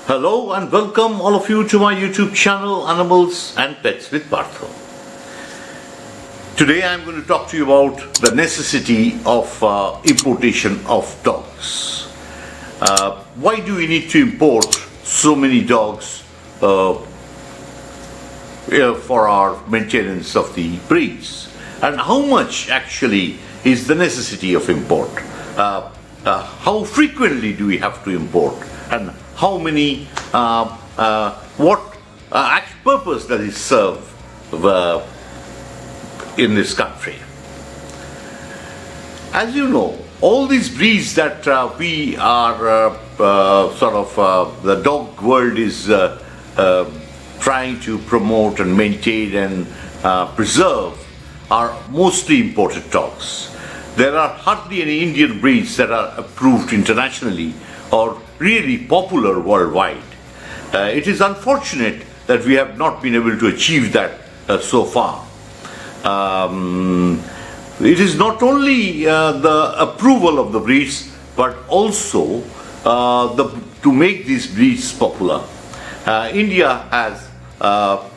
Hello and welcome all of you to my YouTube channel Animals and Pets with Partha. Today I am going to talk to you about the necessity of importation of dogs. Why do we need to import so many dogs for our maintenance of the breeds? And how much actually is the necessity of import? How frequently do we have to import? And how many, what purpose does it serve in this country? As you know, all these breeds that we are the dog world is trying to promote and maintain and preserve are mostly imported dogs. There are hardly any Indian breeds that are approved internationally or really popular worldwide. It is unfortunate that we have not been able to achieve that so far. It is not only the approval of the breeds, but also to make these breeds popular. India has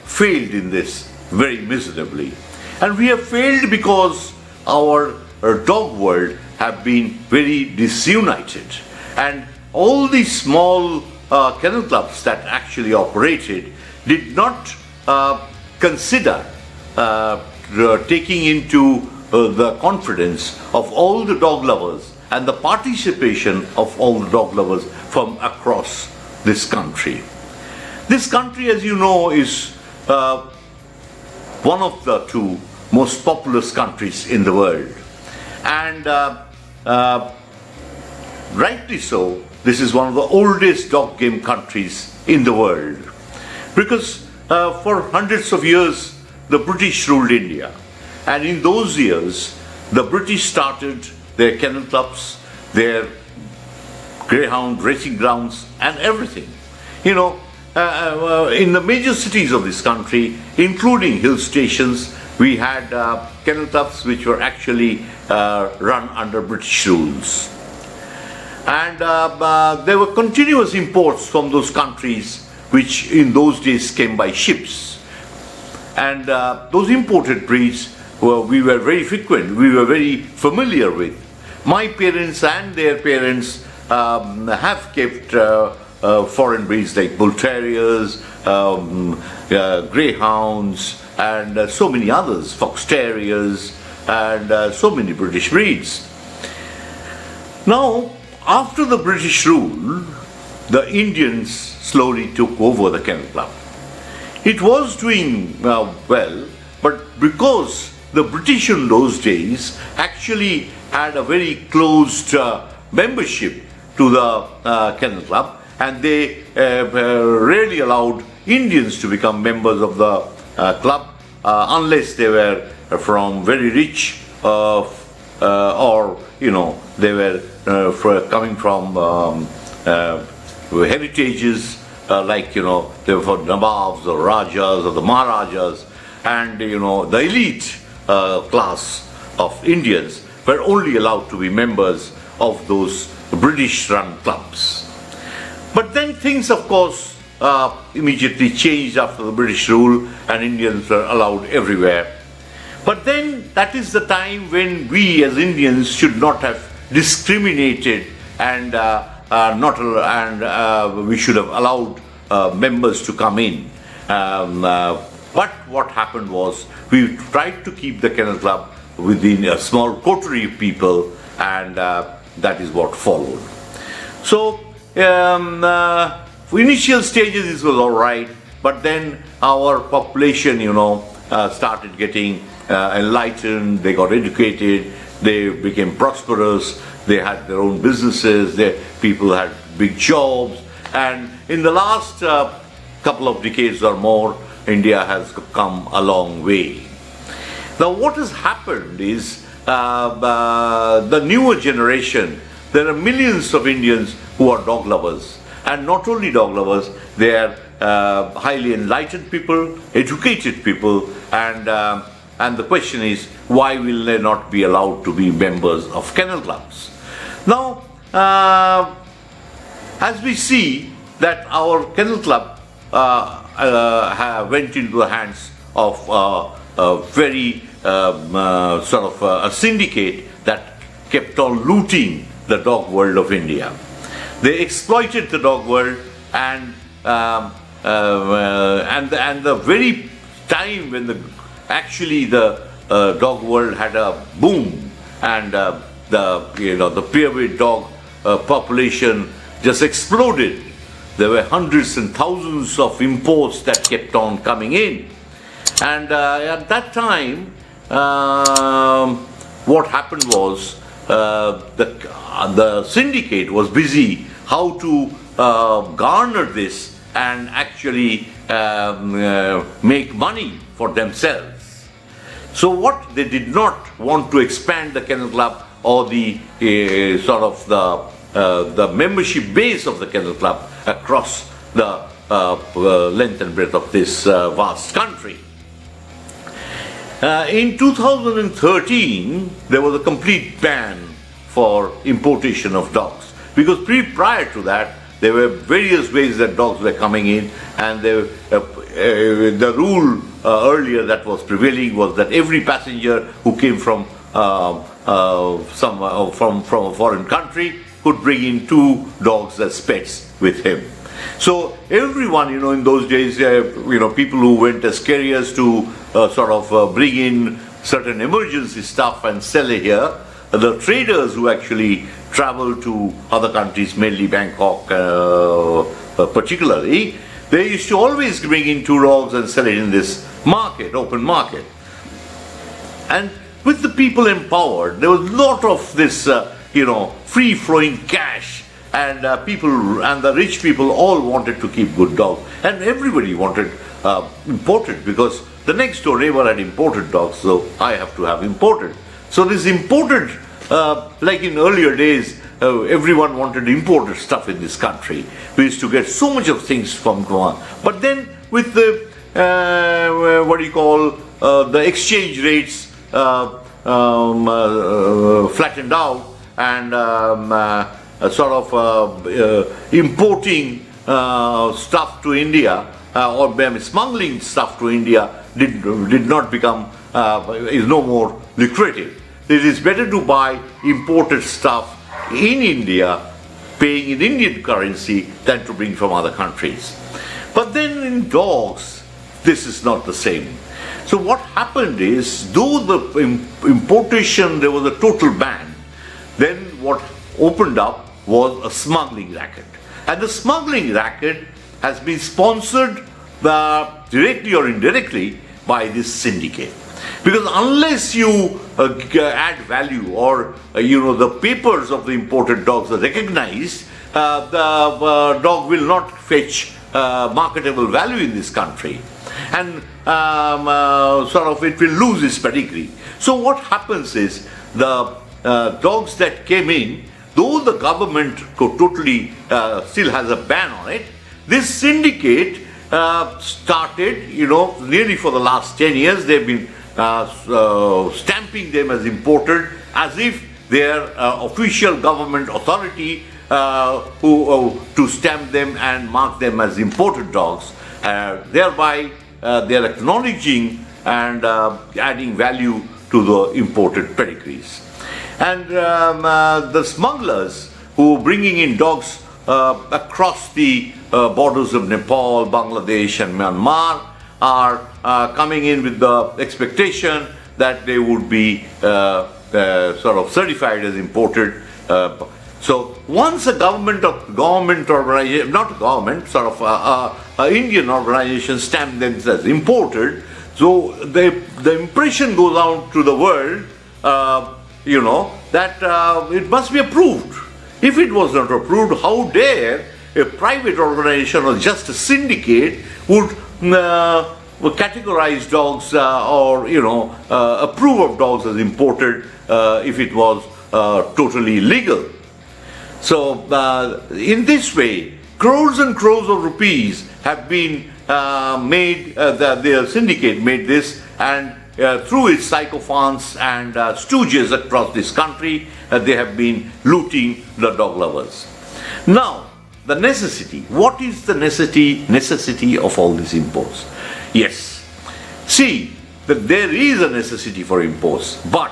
failed in this very miserably. And we have failed because our dog world have been very disunited. And all these small kennel clubs that actually operated did not consider taking into the confidence of all the dog lovers and the participation of all the dog lovers from across this country. This country, as you know, is one of the two most populous countries in the world. And rightly so, this is one of the oldest dog game countries in the world. Because for hundreds of years, the British ruled India. And in those years, the British started their kennel clubs, their greyhound racing grounds, and everything. You know, in the major cities of this country, including hill stations, we had kennel clubs which were actually run under British rules. And there were continuous imports from those countries which in those days came by ships. And those imported breeds we were very frequent, we were very familiar with. My parents and their parents have kept foreign breeds like bull terriers, greyhounds, and so many others, fox terriers, and so many British breeds. Now, after the British rule, the Indians slowly took over the kennel club. It was doing well, but because the British in those days actually had a very closed membership to the kennel club, and they rarely allowed Indians to become members of the club unless they were from very rich or you know they were coming from heritages like you know they were for Nababs or Rajas or the Maharajas, and you know the elite class of Indians were only allowed to be members of those British-run clubs. But then things, of course, immediately changed after the British rule, and Indians were allowed everywhere. But then that is the time when we as Indians should not have discriminated and we should have allowed members to come in. But what happened was we tried to keep the kennel club within a small coterie of people, and that is what followed. So initial stages this was all right, but then our population, you know, started getting enlightened. They got educated. They became prosperous. They had their own businesses. People had big jobs, and in the last couple of decades or more, India has come a long way. Now, what has happened is the newer generation. There are millions of Indians who are dog lovers. And not only dog lovers, they are highly enlightened people, educated people, and the question is, why will they not be allowed to be members of kennel clubs? Now, as we see, that our kennel club went into the hands of a very sort of a syndicate that kept on looting the dog world of India. They exploited the dog world, and the very time when the dog world had a boom, and the purebred dog population just exploded. There were hundreds and thousands of imports that kept on coming in, and at that time, what happened was the syndicate was busy how to garner this and actually make money for themselves. So what they did not want to expand the kennel club or the membership base of the kennel club across the length and breadth of this vast country. In 2013, there was a complete ban for importation of dogs, because prior to that, there were various ways that dogs were coming in, and the rule earlier that was prevailing was that every passenger who came from a foreign country could bring in 2 dogs as pets with him. So everyone, in those days, people who went as carriers to bring in certain emergency stuff and sell it here, the traders who actually traveled to other countries, mainly Bangkok particularly, they used to always bring in 2 dogs and sell it in this market, open market. And with the people empowered, there was a lot of this, free-flowing cash, and people and the rich people all wanted to keep good dogs, and everybody wanted imported, because the next door neighbor had imported dogs, so I have to have imported. So this imported, like in earlier days, everyone wanted imported stuff in this country. We used to get so much of things from Goa. But then with the the exchange rates flattened out, and importing stuff to India, or smuggling stuff to India did not become, is no more lucrative. It is better to buy imported stuff in India, paying in Indian currency, than to bring from other countries. But then in dogs, this is not the same. So what happened is, though the importation, there was a total ban, then what opened up was a smuggling racket. And the smuggling racket has been sponsored directly or indirectly by this syndicate. Because unless you add value, or the papers of the imported dogs are recognized, the dog will not fetch marketable value in this country, and it will lose its pedigree. So what happens is, the dogs that came in, though the government totally still has a ban on it, this syndicate started, nearly for the last 10 years, they've been stamping them as imported, as if they are official government authority to stamp them and mark them as imported dogs. Thereby, they are acknowledging and adding value to the imported pedigrees. And the smugglers who are bringing in dogs across the borders of Nepal, Bangladesh and Myanmar are coming in with the expectation that they would be certified as imported. So once a government organization, not government, Indian organization stamp them as imported, so the impression goes out to the world, that it must be approved. If it was not approved, how dare a private organization or just a syndicate would categorize dogs or approve of dogs as imported if it was totally legal. So in this way, crores and crores of rupees have been made, the syndicate made this, and through its sycophants and stooges across this country, they have been looting the dog lovers. Now, the necessity. What is the necessity of all these imports? Yes. See, that there is a necessity for imports, but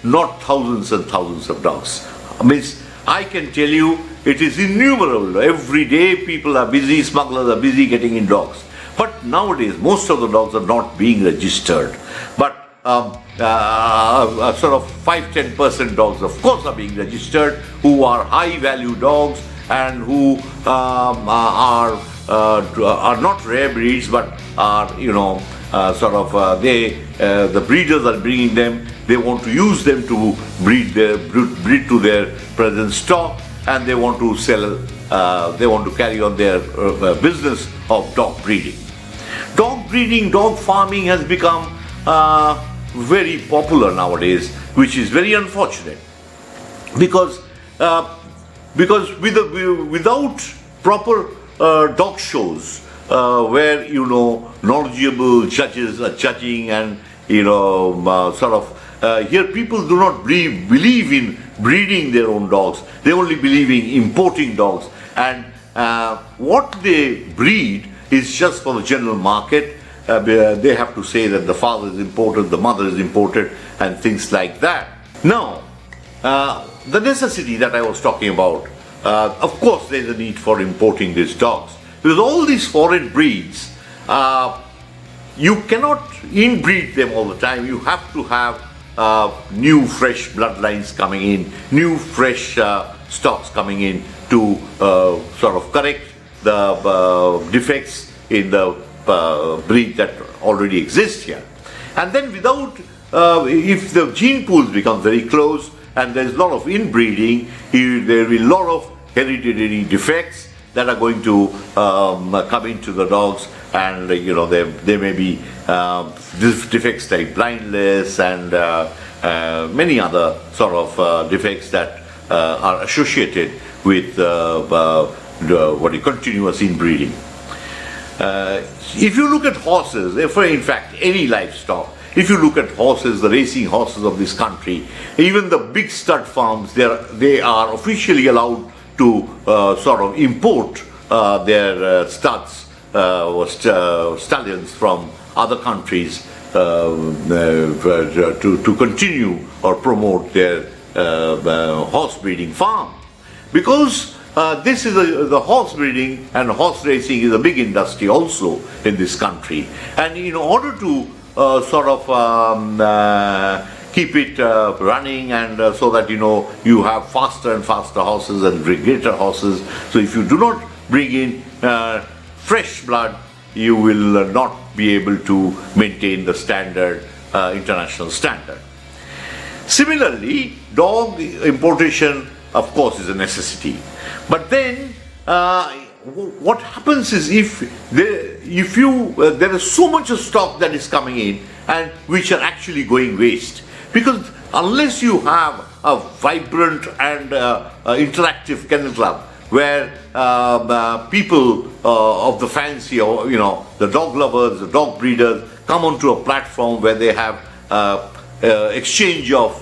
not thousands and thousands of dogs. Means, I can tell you, it is innumerable. Every day people are busy, smugglers are busy getting in dogs. But nowadays, most of the dogs are not being registered. But sort of 5-10% dogs, of course, are being registered, who are high-value dogs and who are not rare breeds, but are, the breeders are bringing them. They want to use them to breed to their present stock, and they want to sell. They want to carry on their business of dog breeding. Dog breeding, dog farming has become very popular nowadays, which is very unfortunate, because without proper dog shows where knowledgeable judges are judging, and here people do not believe in breeding their own dogs. They only believe in importing dogs, and what they breed is just for the general market. They have to say that the father is imported, the mother is imported, and things like that. Now, the necessity that I was talking about, of course there is a need for importing these dogs, because all these foreign breeds, you cannot inbreed them all the time. You have to have new fresh bloodlines coming in, new fresh stocks coming in to correct the defects in the breed that already exists here. And then if the gene pools become very close and there's a lot of inbreeding, there will be a lot of hereditary defects that are going to come into the dogs, and there may be defects like blindness and many other sort of defects that are associated with continuous inbreeding. If you look at horses, in fact any livestock, if you look at horses, the racing horses of this country, even the big stud farms, they are officially allowed to import their studs or stallions from other countries to continue or promote their horse breeding farm, because this is the horse breeding and horse racing is a big industry also in this country, and in order to keep it running, and so that you have faster and faster horses and greater horses. So if you do not bring in fresh blood, you will not be able to maintain the standard, international standard. Similarly, dog importation, of course, is a necessity. But then, what happens is if there is so much of stock that is coming in and which are actually going waste, because unless you have a vibrant and interactive kennel club where people of the fancy, or the dog lovers, the dog breeders, come onto a platform where they have exchange of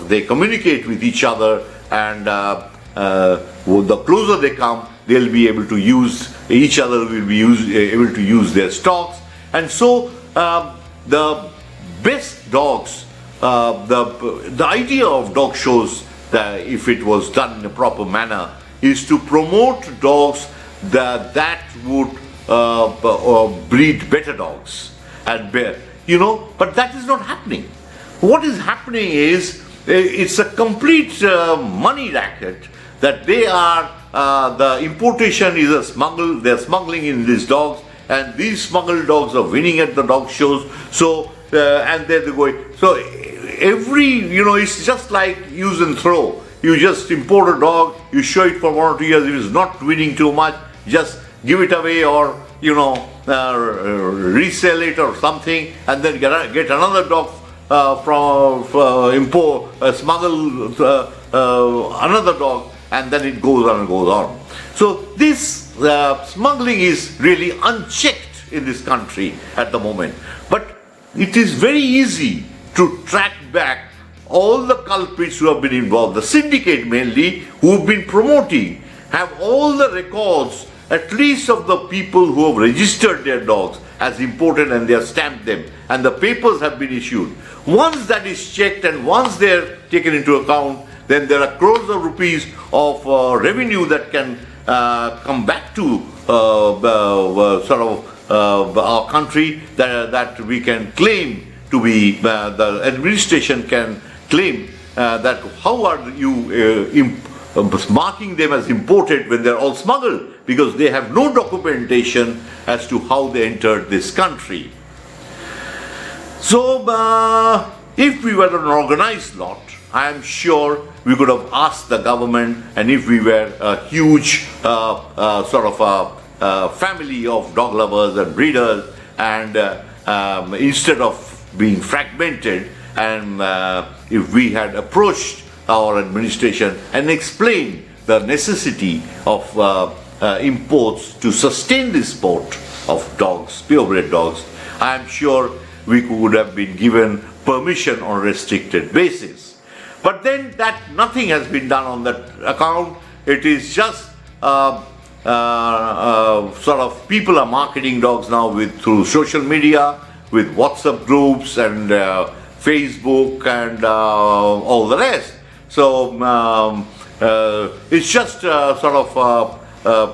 they communicate with each other, and the closer they come, they'll be able to use each other, will be able to use their stocks, and so the best dogs, the idea of dog shows, if it was done in a proper manner, is to promote dogs that would breed better dogs, and but that is not happening. What is happening is it's a complete money racket, that they are the importation is a smuggle. They're smuggling in these dogs, and these smuggled dogs are winning at the dog shows. So and they're going. So it's just like use and throw. You just import a dog, you show it for 1 or 2 years. If it's not winning too much, just give it away, or resell it or something, and then get another dog smuggle another dog, and then it goes on and goes on. So this smuggling is really unchecked in this country at the moment. But it is very easy to track back all the culprits who have been involved, the syndicate mainly, who have been promoting, have all the records, at least of the people who have registered their dogs as imported and they have stamped them, and the papers have been issued. Once that is checked and once they are taken into account, then there are crores of rupees of revenue that can come back to our country, that we can claim to be, the administration can claim that how are you marking them as imported when they're all smuggled, because they have no documentation as to how they entered this country. So if we were an organized lot, I am sure we could have asked the government, and if we were a huge family of dog lovers and breeders, and instead of being fragmented, and if we had approached our administration and explained the necessity of imports to sustain this sport of dogs, purebred dogs, I am sure we could have been given permission on a restricted basis. But then that nothing has been done on that account. It is just people are marketing dogs now through social media, with WhatsApp groups and Facebook and all the rest. So it's just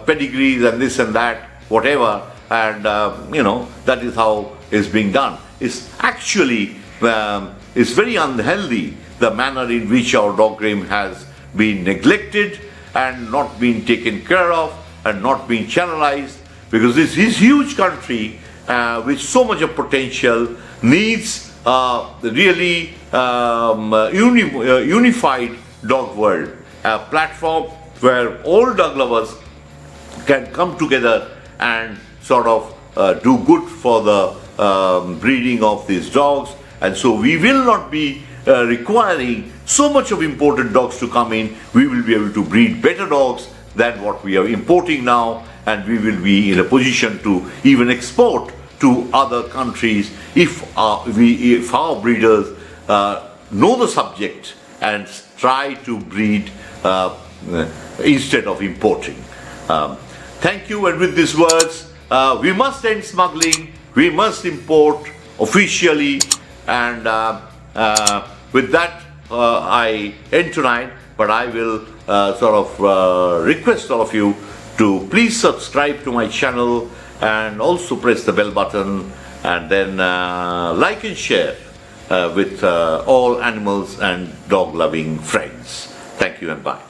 pedigrees and this and that, whatever, and that is how it's being done. It's actually it's very unhealthy, the manner in which our dog game has been neglected and not been taken care of and not been channelized, because this huge country with so much of potential needs really unified dog world, a platform where all dog lovers can come together and do good for the breeding of these dogs. And so we will not be requiring so much of imported dogs to come in. We will be able to breed better dogs than what we are importing now, and we will be in a position to even export to other countries if our breeders know the subject and try to breed instead of importing. Thank you, and with these words, we must end smuggling, we must import officially, and with that I end tonight, but I will request all of you to please subscribe to my channel and also press the bell button, and then like and share with all animals and dog loving friends. Thank you and bye.